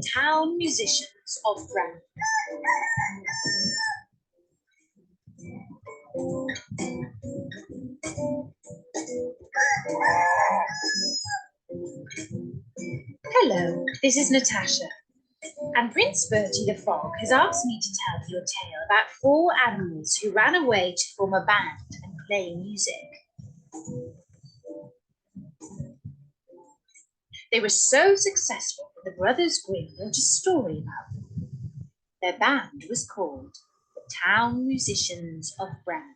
the town musicians of Bremen. Hello, this is Natasha, and Prince Bertie the Frog has asked me to tell you a tale about 4 animals who ran away to form a band and play music. They were so successful that the brothers Grimm wrote a story about them. Their band was called the Town Musicians of Bremen.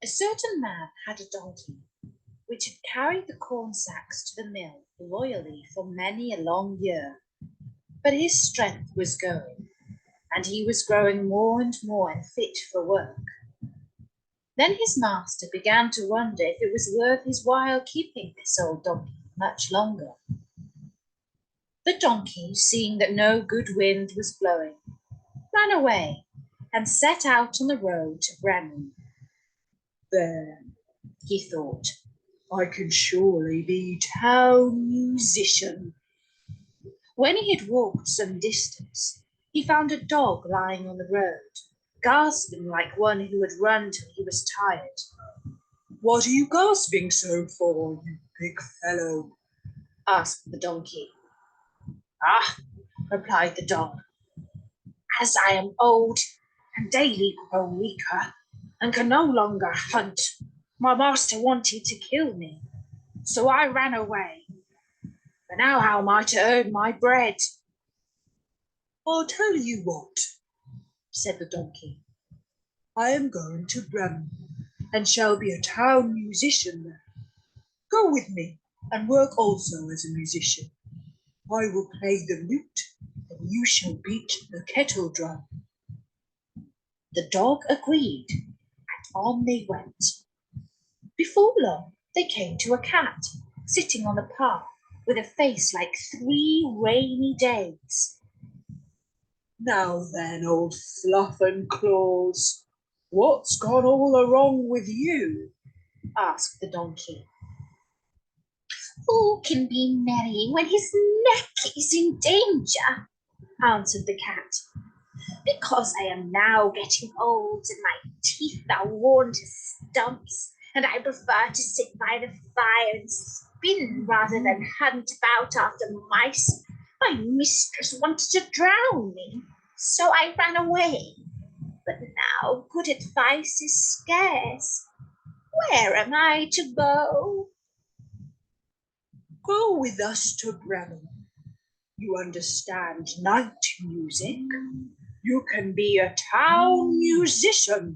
A certain man had a donkey which had carried the corn sacks to the mill loyally for many a long year. But his strength was going, and he was growing more and more unfit for work. Then his master began to wonder if it was worth his while keeping this old donkey much longer. The donkey, seeing that no good wind was blowing, ran away and set out on the road to Bremen. There, he thought, I can surely be town musician. When he had walked some distance, he found a dog lying on the road, gasping like one who had run till he was tired. What are you gasping so for, you big fellow? Asked the donkey. Ah, replied the dog, as I am old and daily grow weaker and can no longer hunt, my master wanted to kill me, so I ran away. But now how am I to earn my bread? I'll tell you what, said the donkey. I am going to Bremen and shall be a town musician there. Go with me and work also as a musician. I will play the lute and you shall beat the kettle drum. The dog agreed, and on they went. Before long, they came to a cat sitting on the path with a face like 3 rainy days. Now then, old Fluff and Claws, what's gone all wrong with you? Asked the donkey. Who can be merry when his neck is in danger? Answered the cat. Because I am now getting old and my teeth are worn to stumps, and I prefer to sit by the fire and spin rather than hunt about after mice. My mistress wanted to drown me, so I ran away. But now good advice is scarce. Where am I to go? Go with us to Bremen. You understand night music. You can be a town musician.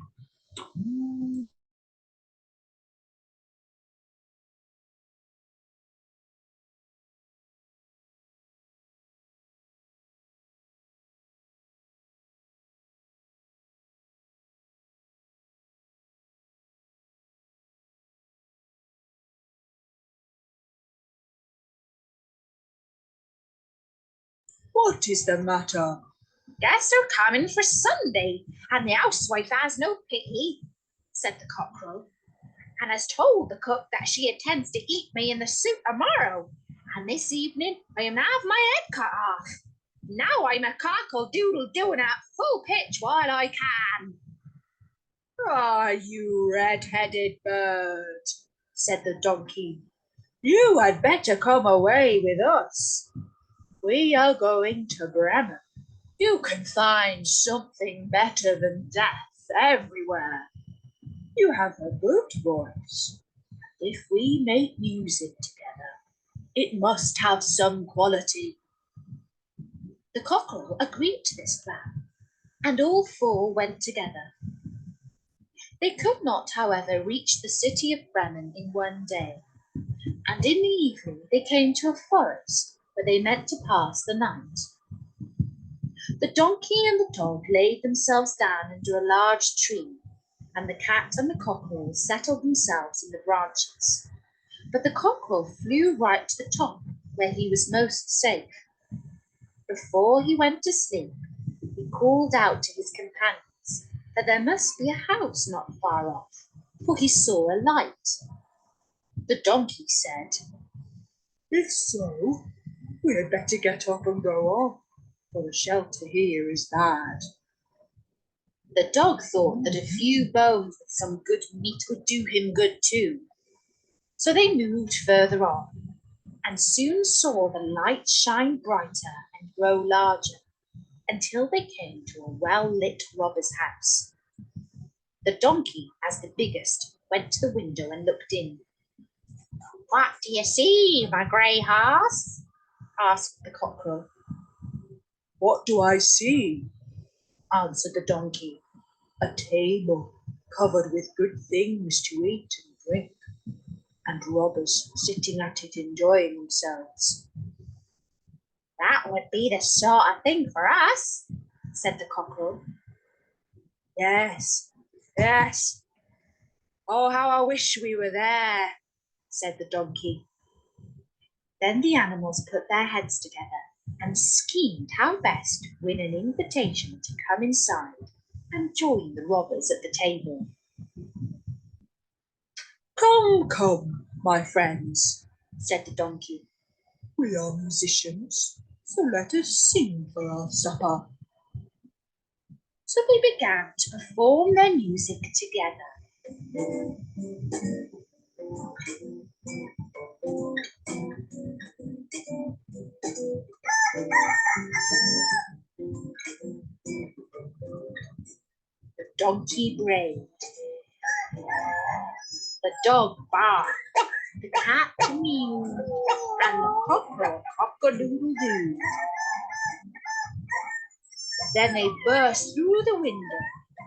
What is the matter? Guests are coming for Sunday, and the housewife has no pity, said the cockerel, and has told the cook that she intends to eat me in the soup tomorrow, and this evening I am to have my head cut off. Now I'm a cockle-doodle-doing at full pitch while I can. Ah, you red-headed bird, said the donkey. You had better come away with us. We are going to Bremen. You can find something better than death everywhere. You have a good voice. If we make music together, it must have some quality. The cockerel agreed to this plan, and all 4 went together. They could not, however, reach the city of Bremen in one day, and in the evening they came to a forest where they meant to pass the night. The donkey and the dog laid themselves down under a large tree, and the cat and the cockerel settled themselves in the branches. But the cockerel flew right to the top, where he was most safe. Before he went to sleep, he called out to his companions that there must be a house not far off, for he saw a light. The donkey said, If so, we had better get up and go on, for the shelter here is bad. The dog thought that a few bones with some good meat would do him good too. So they moved further on, and soon saw the light shine brighter and grow larger, until they came to a well-lit robber's house. The donkey, as the biggest, went to the window and looked in. "What do you see, my grey horse?" asked the cockerel. What do I see? Answered the donkey. A table covered with good things to eat and drink, and robbers sitting at it enjoying themselves. "That would be the sort of thing for us," said the cockerel. Yes, yes. Oh, how I wish we were there, said the donkey. Then the animals put their heads together and schemed how best to win an invitation to come inside and join the robbers at the table. Come, come, my friends, said the donkey. We are musicians, so let us sing for our supper. So they began to perform their music together. The donkey brayed. The dog barked. The cat mewed. And the cockerel cock-a-doodle-doo. Then they burst through the window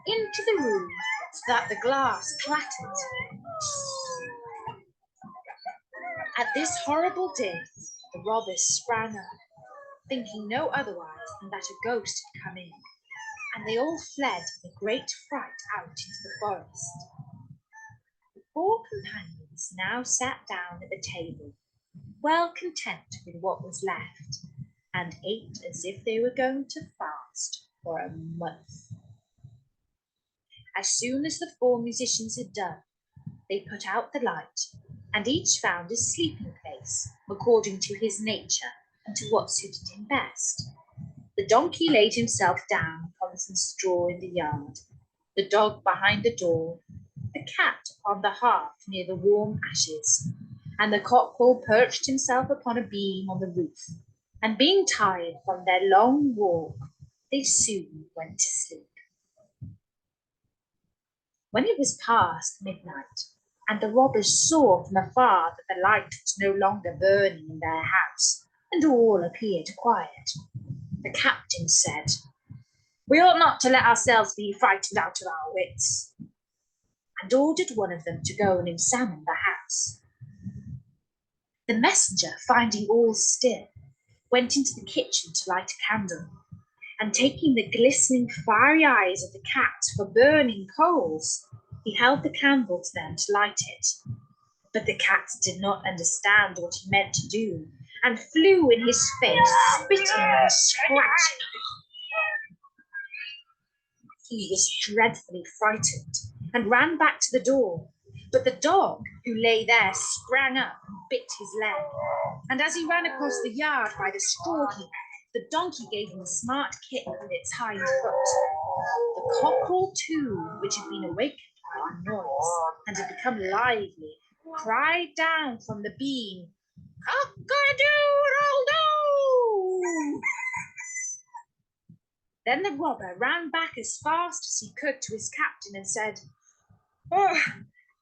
into the room so that the glass clattered. At this horrible din, the robbers sprang up, thinking no otherwise than that a ghost had come in, and they all fled in a great fright out into the forest. The four companions now sat down at the table, well content with what was left, and ate as if they were going to fast for a month. As soon as the four musicians had done, they put out the light, and each found a sleeping place according to his nature and to what suited him best. The donkey laid himself down upon some straw in the yard, the dog behind the door, the cat upon the hearth near the warm ashes, and the cockerel perched himself upon a beam on the roof, and being tired from their long walk, they soon went to sleep. When it was past midnight, and the robbers saw from afar that the light was no longer burning in their house, and all appeared quiet, the captain said, "We ought not to let ourselves be frightened out of our wits," and ordered one of them to go and examine the house. The messenger, finding all still, went into the kitchen to light a candle, and taking the glistening fiery eyes of the cat for burning coals, he held the candle to them to light it. But the cat did not understand what he meant to do, and flew in his face, spitting and scratching. He was dreadfully frightened, and ran back to the door. But the dog, who lay there, sprang up and bit his leg. And as he ran across the yard by the straw heap, the donkey gave him a smart kick with its hind foot. The cockerel, too, which had been awakened by the noise and had become lively, cried down from the beam, "Cock-a-doodle-doo!" Then the robber ran back as fast as he could to his captain and said, "Oh,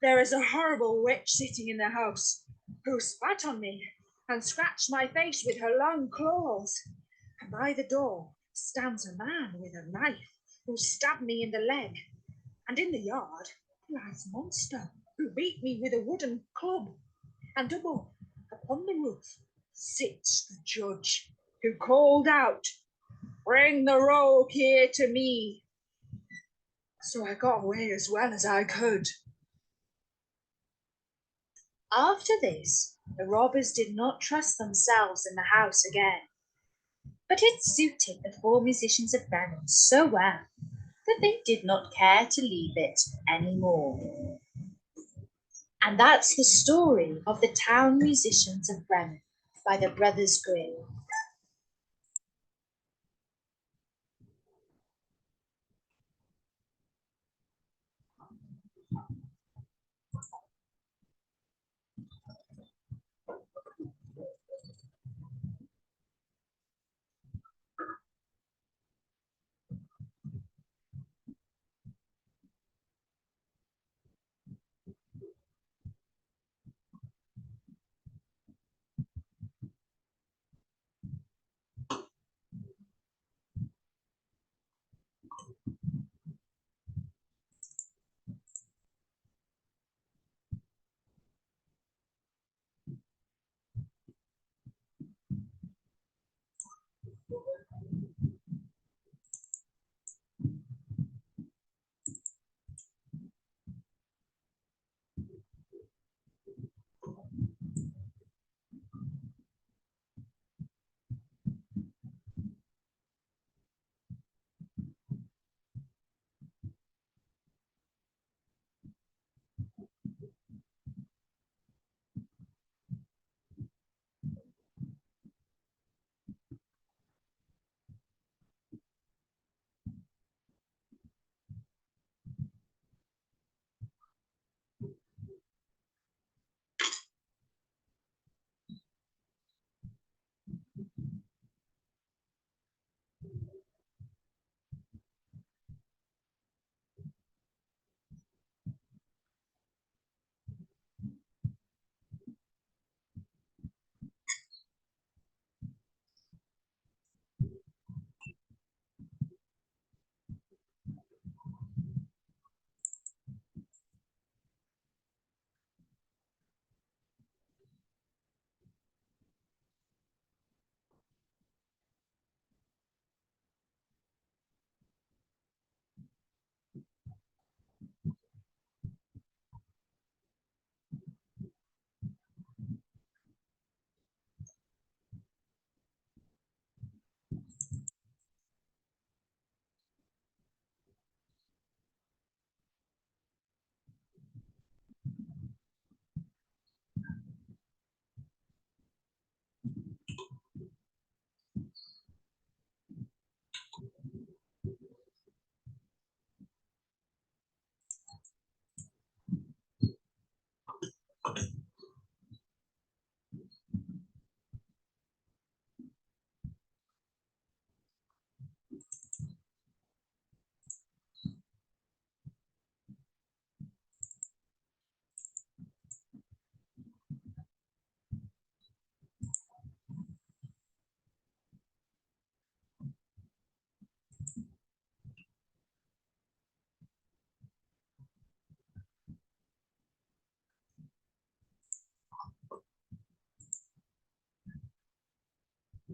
there is a horrible witch sitting in the house, who spat on me and scratched my face with her long claws. And by the door stands a man with a knife, who stabbed me in the leg. And in the yard lies a monster, who beat me with a wooden club. And above, upon the roof, sits the judge, who called out, 'Bring the rogue here to me.' So I got away as well as I could." After this, the robbers did not trust themselves in the house again. But it suited the four musicians of Bremen so well that they did not care to leave it any more. And that's the story of the town musicians of Bremen by the Brothers Grimm.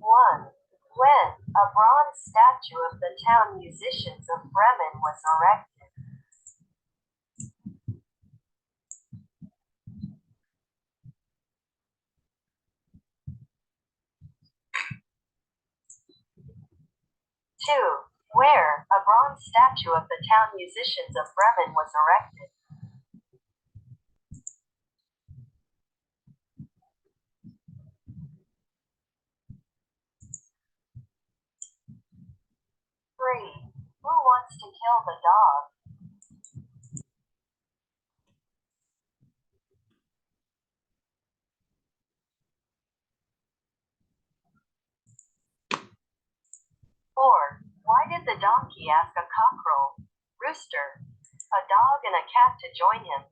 One, when a bronze statue of the town musicians of Bremen was erected. 2. Where a bronze statue of the town musicians of Bremen was erected. 3. Who wants to kill the dog? 4. Why did the donkey ask a cockerel, rooster, a dog, and a cat to join him?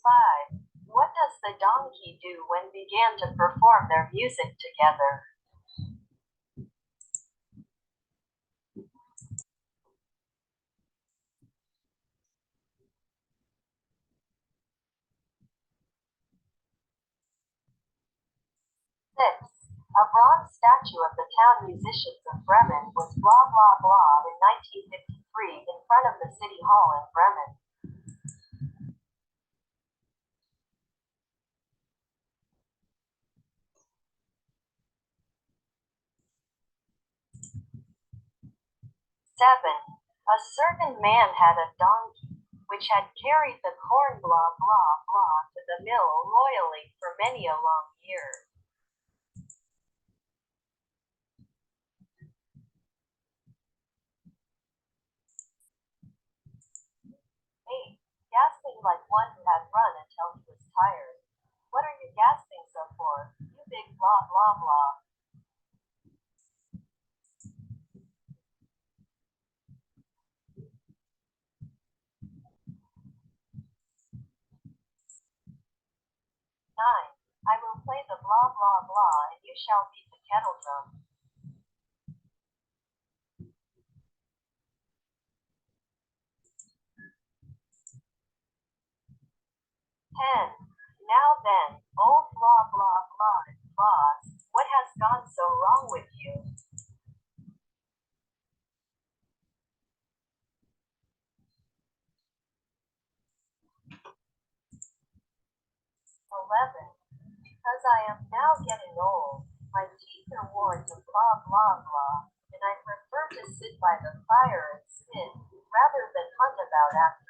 5. What does the donkey do when began to perform their music together? 6. A bronze statue of the town musicians of Bremen was blah blah blah in 1953 in front of the City Hall in Bremen. 7. A certain man had a donkey, which had carried the corn blah blah blah to the mill loyally for many a long year. Eight. Gasping like one who had run until he was tired. What are you gasping so for, you big blah blah blah? 9. I will play the blah blah blah and you shall beat the kettle drum. 10. Now then, oh blah blah blah, boss, what has gone so wrong with you? 11. Because I am now getting old, my teeth are worn to blah blah blah, and I prefer to sit by the fire and spin, rather than hunt about after